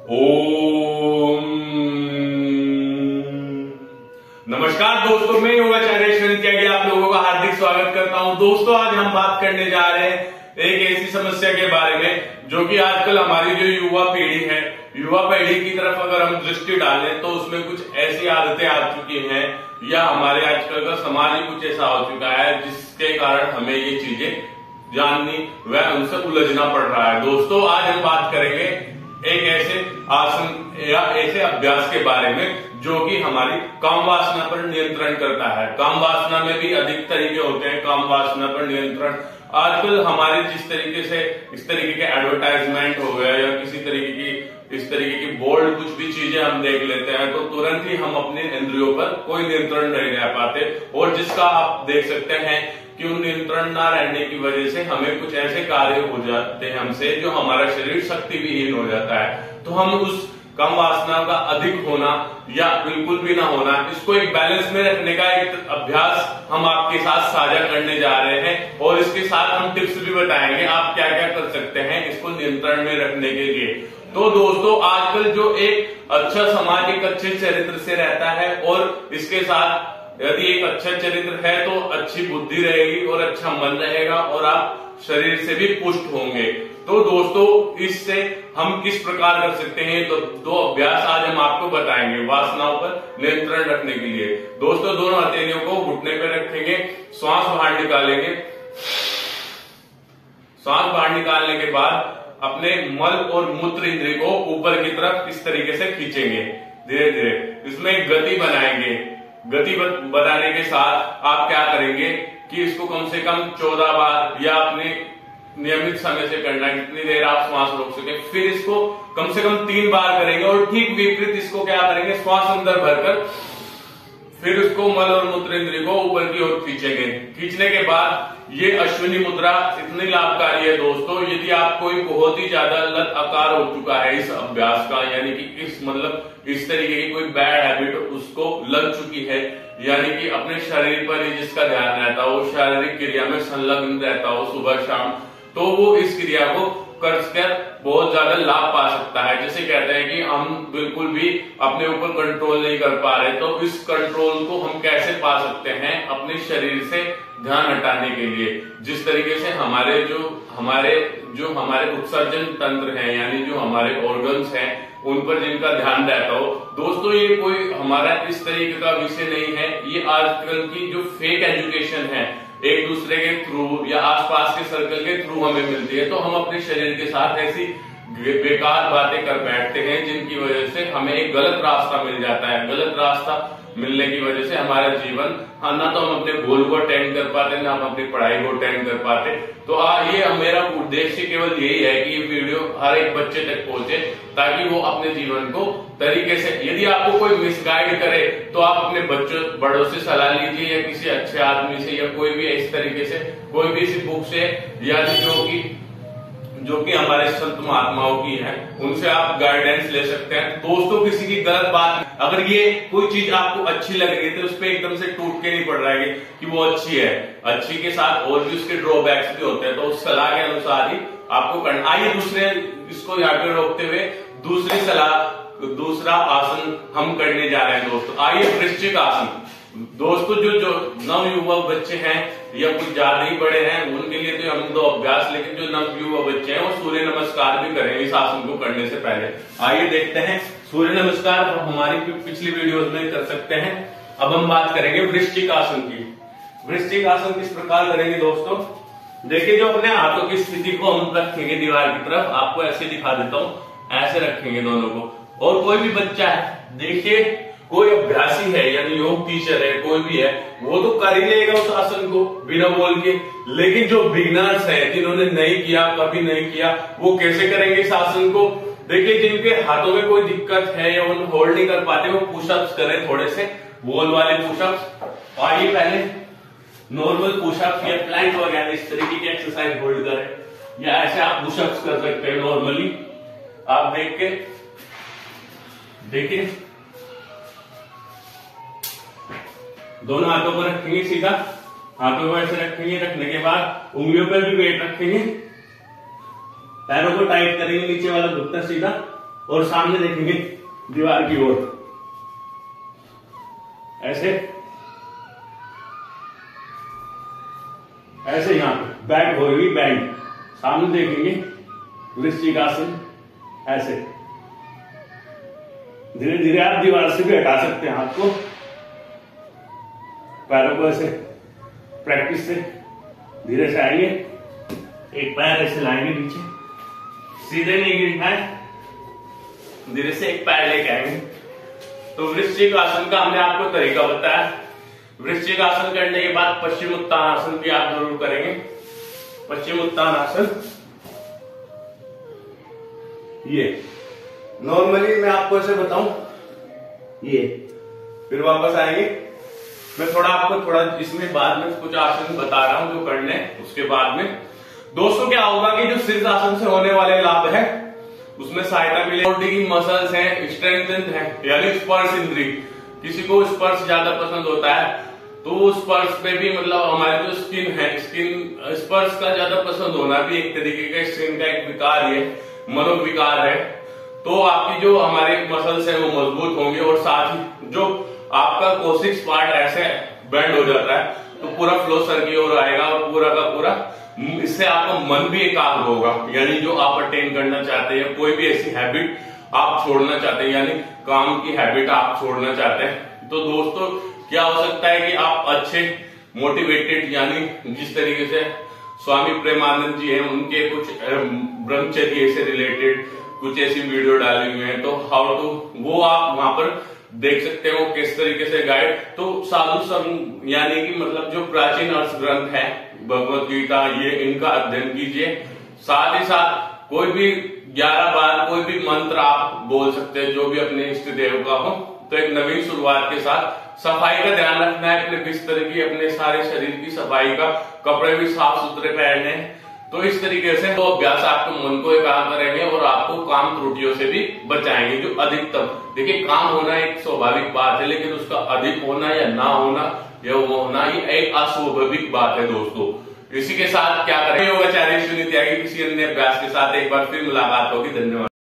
ओम नमस्कार दोस्तों, मैं योगाचार्य त्यागी आप लोगों का हार्दिक स्वागत करता हूं। दोस्तों, आज हम बात करने जा रहे हैं एक ऐसी समस्या के बारे में जो कि आजकल हमारी जो युवा पीढ़ी है, युवा पीढ़ी की तरफ अगर हम दृष्टि डालें तो उसमें कुछ ऐसी आदतें आ चुकी हैं या हमारे आजकल का समाज ही कुछ ऐसा हो चुका है जिसके कारण हमें ये चीजें जाननी व उनसे उलझना पड़ रहा है। दोस्तों, आज हम बात करेंगे एक ऐसे आसन या ऐसे अभ्यास के बारे में जो कि हमारी काम वासना पर नियंत्रण करता है। काम वासना में भी अधिक तरीके होते हैं। काम वासना पर नियंत्रण आजकल हमारे जिस तरीके से इस तरीके के एडवर्टाइजमेंट हो गया या किसी तरीके की इस तरीके की बोल्ड कुछ भी चीजें हम देख लेते हैं तो तुरंत ही हम अपने इंद्रियों पर कोई नियंत्रण नहीं रह पाते, और जिसका आप देख सकते हैं कि उन नियंत्रण ना रहने की वजह से हमें कुछ ऐसे कार्य हो जाते हैं हमसे जो हमारा शरीर शक्ति विहीन हो जाता है। तो हम उस कम वासना का अधिक होना या बिल्कुल भी ना होना, इसको एक बैलेंस में रखने का एक अभ्यास हम आपके साथ साझा करने जा रहे हैं, और इसके साथ हम टिप्स भी बताएंगे आप क्या क्या कर सकते हैं इसको नियंत्रण में रखने के लिए। तो दोस्तों, आजकल जो एक अच्छा समाज एक अच्छे चरित्र से रहता है, और इसके साथ यदि एक अच्छा चरित्र है तो अच्छी बुद्धि रहेगी और अच्छा मन रहेगा और आप शरीर से भी पुष्ट होंगे। तो दोस्तों, इससे हम किस प्रकार कर सकते हैं, तो दो अभ्यास आज हम आपको बताएंगे वासनाओं पर नियंत्रण रखने के लिए। दोस्तों, दोनों हथेलियों को घुटने पर रखेंगे, श्वास बाहर निकालेंगे। श्वास बाहर निकालने के बाद अपने मल और मूत्र इंद्रिय को ऊपर की तरफ इस तरीके से खींचेंगे धीरे धीरे। इसमें गति बनाएंगे। गति बनाने के साथ आप क्या करेंगे कि इसको कम से कम 14 बार या अपने नियमित समय से करना है, जितनी देर आप श्वास रोक सके। फिर इसको कम से कम 3 बार करेंगे, और ठीक विपरीत इसको क्या करेंगे, श्वास अंदर भरकर फिर उसको मल और मूत्र इंद्रिय को ऊपर की ओर खींचेंगे। खींचने के बाद ये अश्विनी मुद्रा इतनी लाभकारी है दोस्तों, यदि आप कोई बहुत ही ज्यादा लत आकार हो चुका है इस अभ्यास का, यानी कि इस इस तरीके की कोई बैड हैबिट उसको लग चुकी है, यानी कि अपने शरीर पर ही जिसका ध्यान रहता हो, शारीरिक क्रिया में संलग्न रहता हो सुबह शाम, तो वो इस क्रिया को कर बहुत ज्यादा लाभ पा सकता है। जैसे कहते हैं कि हम बिल्कुल भी अपने ऊपर कंट्रोल नहीं कर पा रहे, तो इस कंट्रोल को हम कैसे पा सकते हैं अपने शरीर से ध्यान हटाने के लिए। जिस तरीके से हमारे हमारे उत्सर्जन तंत्र हैं, यानी जो हमारे ऑर्गन्स हैं, उन पर जिनका ध्यान रहता हो। दोस्तों, ये कोई हमारा इस तरीके का विषय नहीं है, ये आजकल की जो फेक एजुकेशन है एक दूसरे के थ्रू या आसपास के सर्कल के थ्रू हमें मिलती है, तो हम अपने शरीर के साथ ऐसी बेकार बातें कर बैठते हैं जिनकी वजह से हमें एक गलत रास्ता मिल जाता है। गलत रास्ता मिलने की वजह से हमारा जीवन ना तो हम अपने गोल को अटेंड कर पाते, ना हम अपनी पढ़ाई को अटेंड कर पाते। तो ये मेरा उद्देश्य केवल यही है कि ये वीडियो हर एक बच्चे तक पहुंचे, ताकि वो अपने जीवन को तरीके से, यदि आपको कोई मिसगाइड करे तो आप अपने बड़ों से सलाह लीजिए या किसी अच्छे आदमी से या कोई भी इस तरीके से कोई भी इसी बुक से, या जो कि हमारे संत महात्माओं की है, उनसे आप गाइडेंस ले सकते हैं। दोस्तों, किसी की गलत बात, अगर ये कोई चीज आपको अच्छी लग रही है तो उस पर एकदम से टूट के नहीं पड़ रहा है कि वो अच्छी है। अच्छी के साथ और भी उसके ड्रॉबैक्स भी होते हैं, तो उस सलाह के अनुसार ही आपको करना। आइए दूसरे इसको यहाँ पे रोकते हुए दूसरा आसन हम करने जा रहे हैं दोस्तों। आइए वृश्चिक आसन। दोस्तों, जो नव युवक बच्चे हैं या कुछ ज्यादा ही बड़े हैं उनके लिए तो हम दो अभ्यास, लेकिन जो नव युवक बच्चे हैं वो सूर्य नमस्कार भी करें इस आसन को करने से पहले। आइए देखते हैं सूर्य नमस्कार हमारी पिछली वीडियोस में कर सकते हैं। अब हम बात करेंगे वृश्चिक आसन की। वृश्चिक आसन किस प्रकार करेंगे दोस्तों, देखिए, जो अपने हाथों की स्थिति को हम रखेंगे दीवार की तरफ, आपको ऐसे दिखा देता हूं, ऐसे रखेंगे दोनों को। और कोई भी बच्चा है, देखिए, कोई अभ्यासी है यानी योग टीचर है, कोई भी है, वो तो कर ही लेगा उस आसन को बिना बोल के। लेकिन जो बिगिनर्स हैं, जिन्होंने नहीं किया, कभी नहीं किया, वो कैसे करेंगे इस आसन को। देखिए, जिनके हाथों में कोई दिक्कत है या वो होल्ड नहीं कर पाते, वो पुशअप्स करें, थोड़े से वॉल वाले पुशअप्स। आइए पहले नॉर्मल पुशअप या प्लैंक वगैरह इस तरीके की एक्सरसाइज होल्ड करें, या ऐसे आप पुशअप्स कर सकते हैं नॉर्मली। आप देख के देखिए, दोनों हाथों पर रखेंगे सीधा, हाथों को ऐसे रखेंगे। रखने के बाद उंगलियों पर भी वेट रखेंगे, पैरों को टाइट करेंगे, नीचे वाला घुटना सीधा, और सामने देखेंगे दीवार की ओर, ऐसे ऐसे यहां पे बैक होगी बैंड, सामने देखेंगे वृश्चिक आसन, ऐसे धीरे धीरे आप दीवार से भी हटा सकते हैं हाथ को, पैरों को ऐसे प्रैक्टिस से धीरे से आएंगे, एक पैर ऐसे लाएंगे नीचे, सीधे नहीं गिरना है, धीरे से एक पैर लेके आएंगे। तो वृश्चिक आसन का हमने आपको तरीका बताया। वृश्चिक आसन करने के बाद पश्चिम उत्तान आसन भी आप जरूर करेंगे। पश्चिम उत्तान आसन ये नॉर्मली मैं आपको ऐसे बताऊं, ये फिर वापस आएंगे। मैं थोड़ा इसमें बाद में कुछ आसन बता रहा हूं जो करने हैं, उसके बाद में दोस्तों क्या होगा कि जो शीर्षासन से होने वाले लाभ है उसमें सहायता मिलेगी। बॉडी की मसल्स हैं स्ट्रेंथन है, यानी स्पर्श इंद्री, किसी को स्पर्श ज्यादा पसंद होता है तो स्पर्श पे भी मतलब हमारी जो स्किन है, स्किन स्पर्श का ज्यादा पसंद होना भी एक तरीके का स्किन का एक विकार है, मनोविकार है। तो आपकी जो हमारे मसल्स है वो मजबूत होंगे और साथ ही जो आपका कोशिक्स पार्ट ऐसे बेंड हो जाता है तो पूरा फ्लो सर की ओर आएगा और पूरा का पूरा, इससे आपका मन भी एकाग्र होगा, यानी जो आप अटेन करना चाहते हैं, कोई भी ऐसी हैबिट आप छोड़ना चाहते हैं, यानी काम की हैबिट आप छोड़ना चाहते हैं, तो दोस्तों क्या हो सकता है कि आप अच्छे मोटिवेटेड, यानी जिस तरीके से स्वामी प्रेमानंद जी हैं उनके कुछ ब्रह्मचर्य से रिलेटेड कुछ ऐसी वीडियो डाली हुई है, तो हाउ टू, वो आप वहां पर देख सकते हो किस तरीके से गाइड। तो साधु संघ यानी कि मतलब जो प्राचीन अर्थ ग्रंथ है भगवत गीता, ये इनका अध्ययन कीजिए। साथ ही साथ कोई भी 11 बार कोई भी मंत्र आप बोल सकते हैं जो भी अपने इष्ट देव का हो। तो एक नवीन शुरुआत के साथ सफाई का ध्यान रखना है, अपने बिस्तर की, अपने सारे शरीर की सफाई का, कपड़े भी साफ सुथरे पहनने हैं। तो इस तरीके से तो अभ्यास आपको मन को एकाग्र करेंगे और आपको काम त्रुटियों से भी बचाएंगे। जो अधिकतम, देखिए काम होना एक स्वाभाविक बात है, लेकिन उसका अधिक होना या ना होना या वो होना ये एक अस्वाभाविक बात है दोस्तों। इसी के साथ क्या करें, योगाचार्य सुनील त्यागी किसी अन्य अभ्यास के साथ एक बार फिर मुलाकात होगी। धन्यवाद।